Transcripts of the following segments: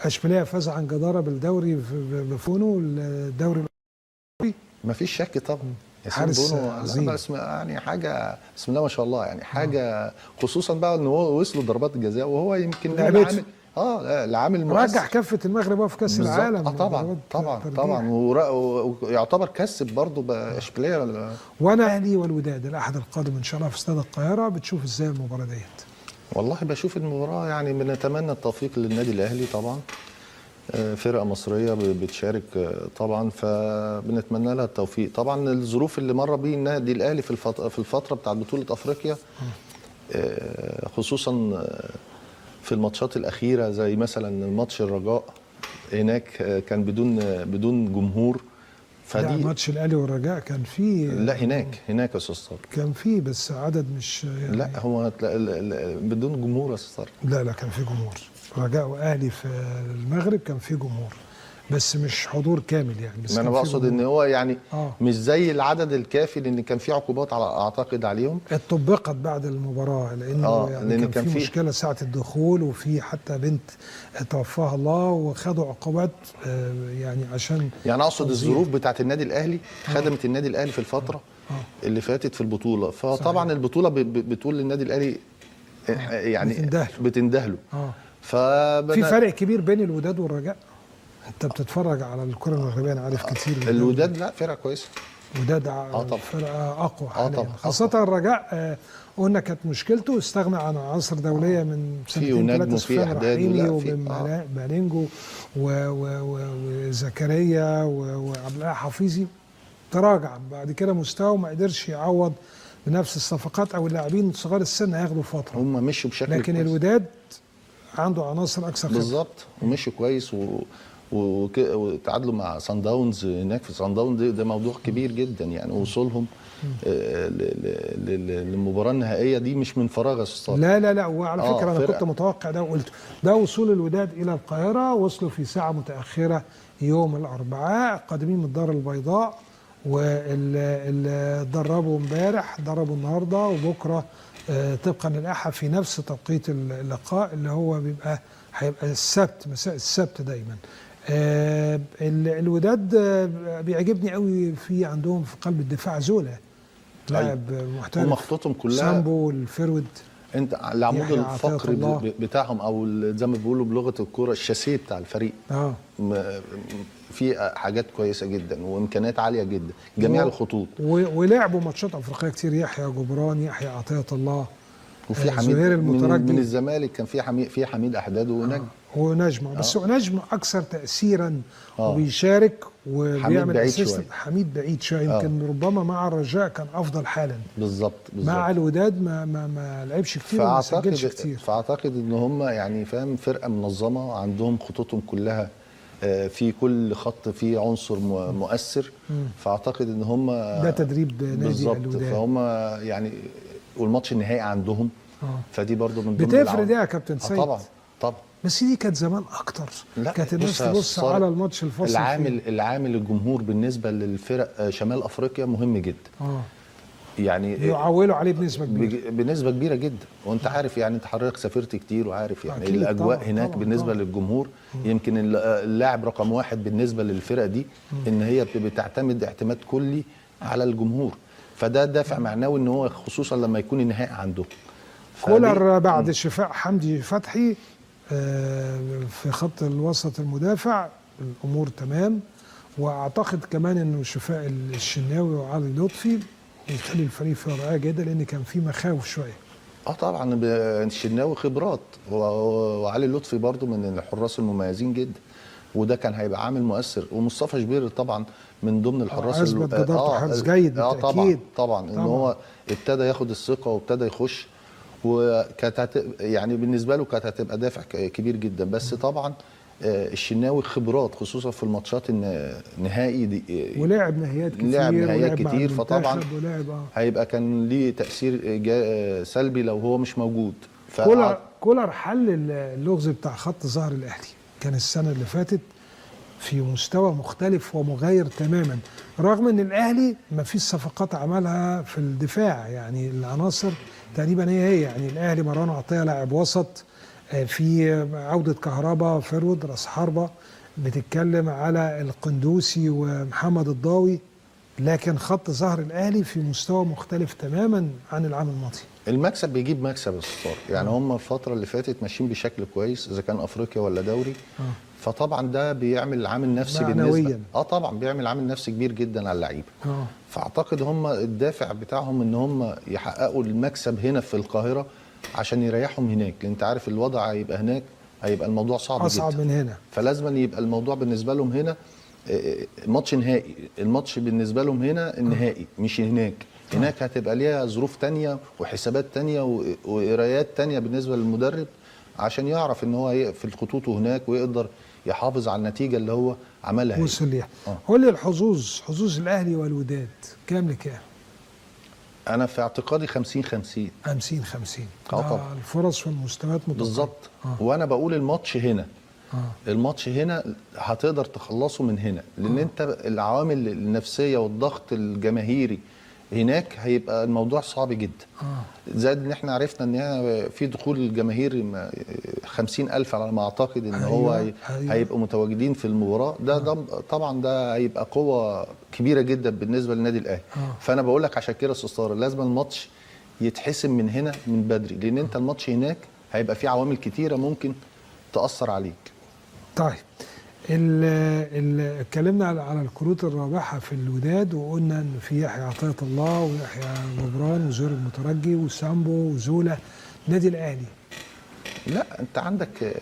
اشبيليه فاز عن جداره بالدوري بفونو الدوري الاوروبي. ما فيش شك طبعا. حارس عظيم يعني حاجه بسم الله ما شاء الله، يعني حاجه خصوصا بقى ان هو وصلوا ضربات الجزاء، وهو يمكن لعبته العامل مؤثر. رجع كفه المغرب في كاس العالم. طبعا ويعتبر كسب برضه باشبيليه. وانا اهلي والوداد الاحد القادم ان شاء الله في استاد القاهره، بتشوف ازاي المباراه ديت؟ والله بشوف المباراه يعني بنتمنى التوفيق للنادي الاهلي طبعا، فرقه مصريه بتشارك طبعا، فبنتمنى لها التوفيق. طبعا الظروف اللي مر بيه النادي الاهلي في الفتره بتاعت بطوله افريقيا، خصوصا في الماتشات الاخيره زي مثلا الماتش الرجاء هناك كان بدون جمهور. فدي ماتش الاهلي والرجاء كان فيه، لا هناك يا استاذ طارق كان فيه بس عدد مش يعني لا هو بدون جمهور يا استاذ طارق. لا كان فيه جمهور. رجاء واهلي في المغرب كان فيه جمهور بس مش حضور كامل يعني. بس ما انا بقصد ان هو يعني مش زي العدد الكافي، لان كان في عقوبات اعتقد عليهم اتطبقت بعد المباراه، لانه يعني كان في مشكله ساعه الدخول، وفي حتى بنت توفاها الله وخدوا عقوبات يعني عشان يعني اقصد الظروف بتاعت النادي الاهلي خدمت النادي الاهلي في الفتره اللي فاتت في البطوله. فطبعا صحيح. البطوله بتقول للنادي الاهلي يعني بتندهله. في فرق كبير بين الوداد والرجاء. انت بتتفرج على الكره المغربيه، انا عارف كتير. الوداد لا فرقه كويسه، وداد فرقه اقوى حاليا، خاصه الرجاء قلنا كانت مشكلته استغنى عن عناصر دوليه من سنتين ثلاثه، سفيان رحيمي وبن مالينجو وزكريا وعبد الله حفيظي. تراجع بعد كده مستواه وما قدرش يعوض بنفس الصفقات، او اللاعبين صغار السن هياخدوا فتره. هم مشوا بشكل لكن كويس. الوداد عنده عناصر اكثر بالظبط ومشوا كويس وتعادلوا مع سان داونز هناك في سان داونز. ده موضوع كبير جدا يعني، وصولهم للمباراه النهائيه دي مش من فراغ يا استاذ. لا وعلى فكره انا كنت متوقع ده وقلت ده. وصول الوداد الى القاهره وصلوا في ساعه متاخره يوم الاربعاء، قادمين من الدار البيضاء، واللي دربوا امبارح دربوا النهارده وبكره طبقا للائحه في نفس توقيت اللقاء اللي هو هيبقى السبت، مساء السبت دايما. الوداد بيعجبني قوي في عندهم في قلب الدفاع زولا، لاعب محترف، هم خطوطهم كلها سامبو الفيرود. انت العمود الفقري بتاعهم، او زي ما بيقولوا بلغه الكوره الشاسيه بتاع الفريق. في حاجات كويسه جدا وامكانيات عاليه جدا جميع الخطوط، ولعبوا ماتشات افريقيه كتير. يحيى جبران، يحيى عطيه الله، وفي حميد من الزمالك، كان في حميد احداد ونجم بس نجم اكثر تاثيرا وبيشارك وبيعمل اسيست. حميد بعيد شويه يمكن ربما مع الرجاء كان افضل حالا. بالظبط مع الوداد ما لعبش كتير وما سجلش كتير. فاعتقد ان هم يعني فاهم فرقه منظمه، عندهم خطوطهم كلها في كل خط فيه عنصر مؤثر. فاعتقد ان هم ده تدريب نادي الوداد، فهم يعني والماتش النهائي عندهم. فدي برضو من ضمن بتفرق دي يا كابتن سيد. طبعا بس دي كانت زمان اكتر، كانت الناس تبص على الماتش الفاصل. العامل الجمهور بالنسبه للفرق شمال افريقيا مهم جدا. يعني يعولوا عليه بنسبه كبيره جدا. وانت عارف يعني، انت حضرتك سافرت كتير وعارف يعني الاجواء طبعًا هناك طبعًا بالنسبه للجمهور. يمكن اللاعب رقم واحد بالنسبه للفرق دي ان هي بتعتمد اعتماد كلي على الجمهور. فده دافع معنوي ان هو خصوصا لما يكون النهائي عنده. كولر بعد شفاء حمدي فتحي في خط الوسط المدافع الامور تمام، واعتقد كمان انه شفاء الشناوي وعلي لطفي يخلي الفريق في رائع جدا، لان كان في مخاوف شويه. طبعا الشناوي خبرات، وعلي لطفي برضو من الحراس المميزين جدا، وده كان هيبقى عامل مؤثر. ومصطفى شبير طبعا من ضمن الحراس اثبت جدارته حارس جيد بالتاكيد. طبعا ان هو ابتدى ياخد الثقه وابتدى يخش، وكانت يعني بالنسبه له كانت هتبقى دافع كبير جدا. بس طبعا الشناوي خبرات خصوصا في الماتشات النهائي دي، ولعب نهائيات كتير فطبعا هيبقى كان ليه تاثير سلبي لو هو مش موجود. كولر حل اللغز بتاع خط ظهر الاهلي. كان السنه اللي فاتت في مستوى مختلف ومغاير تماما، رغم ان الاهلي ما فيش صفقات عملها في الدفاع. يعني العناصر تقريبا هي يعني الاهلي مروان عطيه لاعب وسط، في عودة كهربا فرود راس حربة، بتتكلم على القندوسي ومحمد الضاوي، لكن خط ظهر الأهلي في مستوى مختلف تماما عن العام الماضي. المكسب بيجيب مكسب يا استاذ، يعني هم الفتره اللي فاتت ماشيين بشكل كويس اذا كان افريقيا ولا دوري. فطبعا ده بيعمل عامل نفسي بالنسبه طبعا بيعمل عامل نفسي كبير جدا على اللعيبه. فاعتقد هم الدافع بتاعهم ان هم يحققوا المكسب هنا في القاهره عشان يريحهم هناك، لان انت عارف الوضع هيبقى هناك هيبقى الموضوع صعب أصعب جدا من هنا، فلازم يبقى الموضوع بالنسبه لهم هنا ماتش نهائي. الماتش بالنسبه لهم هنا النهائي مش هناك. هناك هتبقى ليها ظروف تانية وحسابات تانية وقرايات تانية بالنسبه للمدرب عشان يعرف ان هو يقفل خطوطه هناك ويقدر يحافظ على النتيجه اللي هو عملها. وصل ليها. قول لي حظوظ الاهلي والوداد كام لكام؟ انا في اعتقادي 50 50 50 50. طبعا الفرص والمستويات متقاربه بالظبط. وانا بقول الماتش هنا الماتش هنا هتقدر تخلصه من هنا، لان انت العوامل النفسيه والضغط الجماهيري هناك هيبقى الموضوع صعب جدا. زائد ان احنا عرفنا ان في دخول الجماهير 50,000 على ما اعتقد ان هو هيبقوا متواجدين في المباراه. ده طبعا ده هيبقى قوه كبيره جدا بالنسبه للنادي الاهلي. فانا بقول لك عشان كده يا استاذ طارق لازم الماتش يتحسم من هنا من بدري، لان انت الماتش هناك هيبقى فيه عوامل كتيره ممكن تاثر عليك. طيب اتكلمنا على الكروت الرابحه في الوداد، وقلنا ان في يحيى عطية الله ويحيى جبران وزهير المترجي وسامبو وزولا. نادي الاهلي لا انت عندك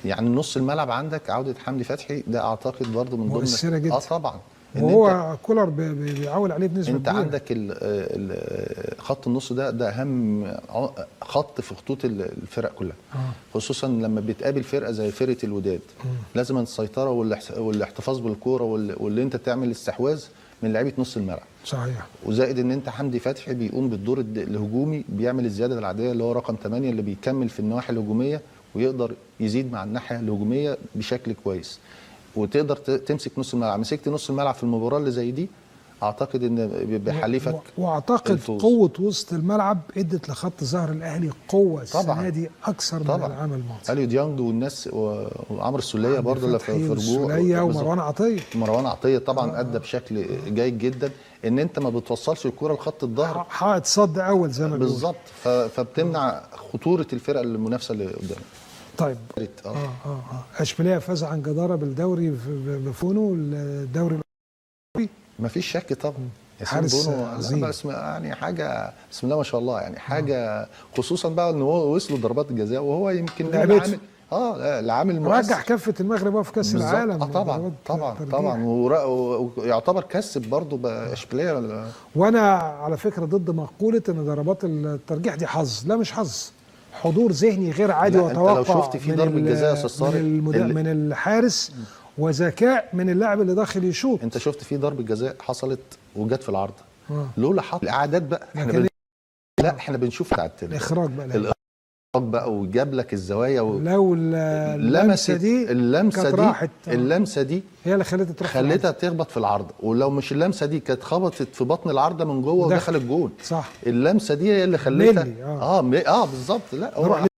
يعني نص الملعب عندك عوده حمدي فتحي، ده اعتقد برضو من ضمن مؤثره جدا. طبعا وهو كولر بيعول عليه بنسبه انت كبيرة. عندك خط النص ده اهم خط في خطوط الفرق كلها. خصوصا لما بتقابل فرقه زي فرقه الوداد لازم السيطره والاحتفاظ بالكوره واللي انت تعمل استحواذ من لعيبه نص الملعب. صحيح. وزائد ان انت حمدي فتحي بيقوم بالدور الهجومي، بيعمل الزياده العاديه اللي هو رقم 8 اللي بيكمل في النواحي الهجوميه ويقدر يزيد مع الناحيه الهجوميه بشكل كويس، وتقدر تمسك نص الملعب. مسكت نص الملعب في المباراه اللي زي دي اعتقد ان بيحلفك. واعتقد الفوز. قوه وسط الملعب ادت لخط ظهر الاهلي قوه السنه دي اكثر من العام الماضي. اليو ديانج والناس وعمرو السوليه برضه اللي في رجوع السوليه ومروان عطيه. مروان عطيه طبعا ادى بشكل جيد جدا، ان انت ما بتوصلش الكره لخط الظهر حائط صد اول زي ما بيقولوا بالظبط، فبتمنع خطوره الفرق المنافسه اللي قدامك. طيب اشبيليه فاز عن جداره بالدوري بفونو الدوري الاوروبي. مفيش شك طبعا. حارس عظيم يعني حاجه بسم الله ما شاء الله، يعني حاجه خصوصا بقى ان هو وصلوا ضربات الجزاء وهو يمكن عامل العامل رجع كفه المغرب في كاس العالم. طبعا ويعتبر كسب برضه باشبيليه. وانا على فكره ضد مقوله ان ضربات الترجيح دي حظ. لا مش حظ، حضور ذهني غير عادي وتوقع. انت لو شفت في ضربه جزاء يا استاذ طارق من الحارس وذكاء من اللاعب اللي داخل يشوط. انت شفت في ضربه جزاء حصلت وجت في العرض لولا حط الاعداد بقى احنا بنشوف بتاعت الاخراج بقى وجاب لك الزوايا لو اللمسه دي اللمسه دي هي اللي خلتها تخبط في العارضه، ولو مش اللمسه دي كانت خبطت في بطن العارضه من جوه ودخل الجون. صح. اللمسه دي هي اللي خلتها بالظبط. لا